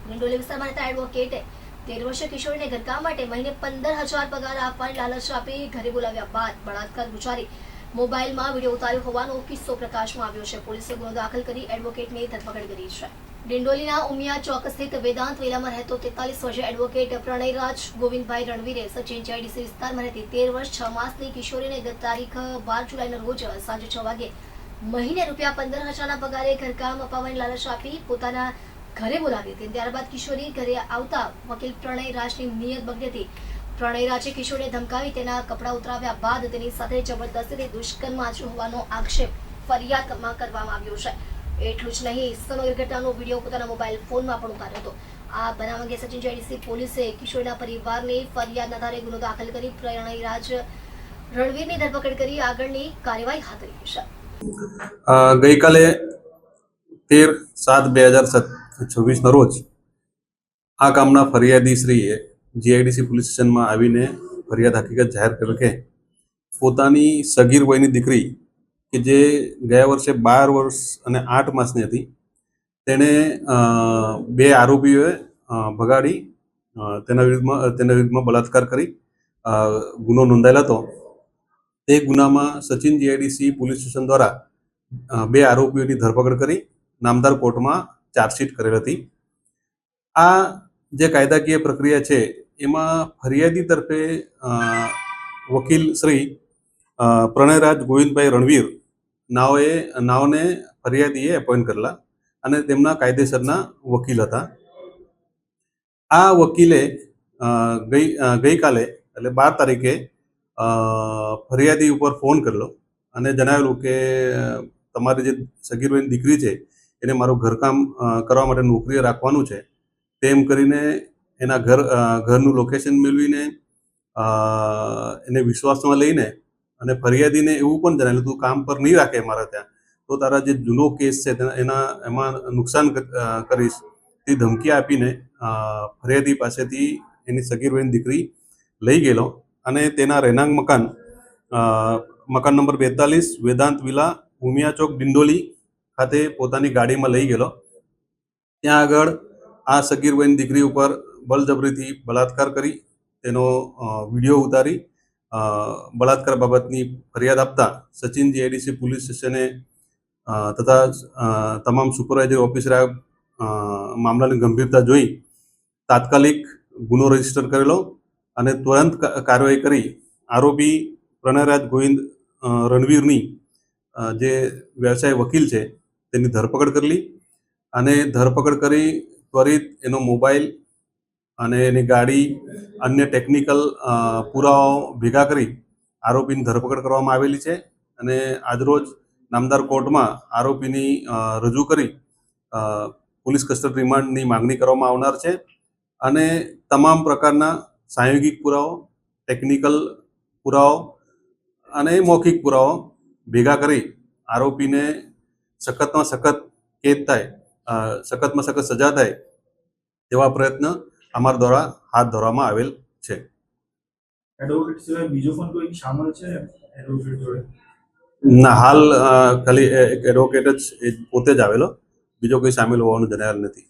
ડિંડોલી વિસ્તારમાં રહેતા એડવોકેટે 13 વર્ષીય કિશોરીને ઘરકામ માટે મહિને 15,000 પગાર આપવાની લાલચ આપી ઘરે બોલાવ્યા બાદ બળાત્કાર ગુજારી મોબાઈલમાં વિડીયો ઉતાર્યો હોવાનો કિસ્સો પ્રકાશમાં આવ્યો છે. પોલીસે ગુનો દાખલ કરી એડવોકેટની ધરપકડ કરી છે. ડિંડોલીના ઉમિયા ચોક સ્થિત વેદાંત વિલામાં રહેતો 43 વર્ષીય એડવોકેટ પ્રણયરાજ ગોવિંદભાઈ રણવીરે સચિન જીઆઈડીસી વિસ્તારમાં રહેતી 13 વર્ષ 6 માસની કિશોરીને ગત તારીખ 12 જુલાઈના રોજ સાંજે 6 વાગે મહિને ₹15,000ના પગારે ઘરકામ અપાવવાની લાલચ આપી પોતાના ઘરે બોલાવી હતી. ત્યારબાદ કિશોરી ઘરે આવતા વકીલ પ્રણયરાજની નિયત બગડી હતી. પ્રણયરાજે કિશોરીને ધમકાવી તેના કપડાં ઉતરાવ્યા બાદ તેની સાથે જબરદસ્તીથી દુષ્કર્મ આચર્યું હોવાનો આક્ષેપ ફરિયાદમાં કરવામાં આવ્યો છે. એટલું જ નહીં, સમગ્ર ઘટનાનો વિડીયો પોતાના મોબાઈલ ફોનમાં પણ ઉતાર્યો હતો. આ બનાવ અંગે સચિન જીઆઈડીસી પોલીસે કિશોરીના પરિવારની ફરિયાદના આધારે ગુનો દાખલ કરી પ્રણયરાજ રણવીરની ધરપકડ કરી આગળની કાર્યવાહી હાથ ધરી છે. ગઈકાલે 13/7/2026 રોજ આ કામના ફરિયાદી શ્રીએ જીઆઈડીસી પોલીસ સ્ટેશનમાં આવીને ફરિયાદ હકીકત જાહેર કરી કે પોતાની સગીર વયની દીકરી કે જે ગયા વર્ષે 12 વર્ષ અને 8 માસની હતી તેણે બે આરોપીઓએ ભગાડી તેના વિરુદ્ધમાં બળાત્કાર કરી ગુનો નોંધાયેલ હતો. તે ગુનામાં સચિન જીઆઈડીસી પોલીસ સ્ટેશન દ્વારા બે આરોપીઓની ધરપકડ કરી નામદાર કોર્ટમાં ચાર્જશીટ કરેલ હતી. આ જે કાયદાકીય પ્રક્રિયા છે એમાં ફરિયાદી તરફે વકીલ શ્રી પ્રણયરાજ ગોવિંદભાઈ રણવીર નાઓને ફરિયાદીએ એપોઇન્ટ કરેલા અને તેમના કાયદેસરના વકીલ હતા. આ વકીલે ગઈકાલે એટલે 12 તારીખે ફરિયાદી ઉપર ફોન કરેલો અને જણાવેલું કે તમારી જે સગીર વયની દીકરી છે એને મારું ઘરકામ કરવા માટે નોકરીએ રાખવાનું છે. તેમ કરીને એના ઘરનું લોકેશન મેળવીને એને વિશ્વાસમાં લઈને અને ફરિયાદીને એવું પણ જણાવેલું તું કામ પર નહીં રાખે મારા ત્યાં તો તારા જે જૂનો કેસ છે એમાં નુકસાન કરીશ તે ધમકી આપીને ફરિયાદી પાસેથી એની સગીર વયની દીકરી લઈ ગયેલો અને તેના રહેણાંક મકાન નંબર 42 વેદાંત વિલા ઉમિયા ચોક ડિંડોલી ખાતે પોતાની ગાડીમાં લઈ ગયેલો. ત્યાં આગળ આ સગીર વયની દીકરી ઉપર બળજબરીથી બળાત્કાર કરી તેનો વિડીયો ઉતારી બળાત્કાર બાબતની ફરિયાદ આપતા સચિન જીઆઈડીસી પોલીસ સ્ટેશને તથા તમામ સુપરવાઇઝર ઓફિસરે મામલાની ગંભીરતા જોઈ તાત્કાલિક ગુનો રજીસ્ટર કરેલો અને તુરંત કાર્યવાહી કરી આરોપી પ્રણયરાજ ગોવિંદ રણવીરની જે વ્યવસાય વકીલ છે તેની ધરપકડ કરેલી અને ધરપકડ કરી ત્વરિત એનો મોબાઈલ અને એની ગાડી અન્ય ટેકનિકલ પુરાવાઓ ભેગા કરી આરોપીની ધરપકડ કરવામાં આવેલી છે અને આજરોજ નામદાર કોર્ટમાં આરોપીની રજૂ કરી પોલીસ કસ્ટડી રિમાન્ડની માંગણી કરવામાં આવનાર છે અને તમામ પ્રકારના સાંયોગિક પુરાવો, ટેકનિકલ પુરાવો અને મૌખિક પુરાવો ભેગા કરી આરોપીને સખતમાં સખત કેદ થાય, સખતમાં સખત સજા થાય તેવા પ્રયત્ન અમારા દ્વારા હાથ ધરવામાં આવેલ છે. એડવોકેટ સિવાય બીજો પણ કોઈ શામેલ છે એડવોકેટ જોડે? ના, હાલ ખાલી એક એડવોકેટ જ પોતે જ આવેલો, બીજો કોઈ સામેલ હોવાનું જણાવેલ નથી.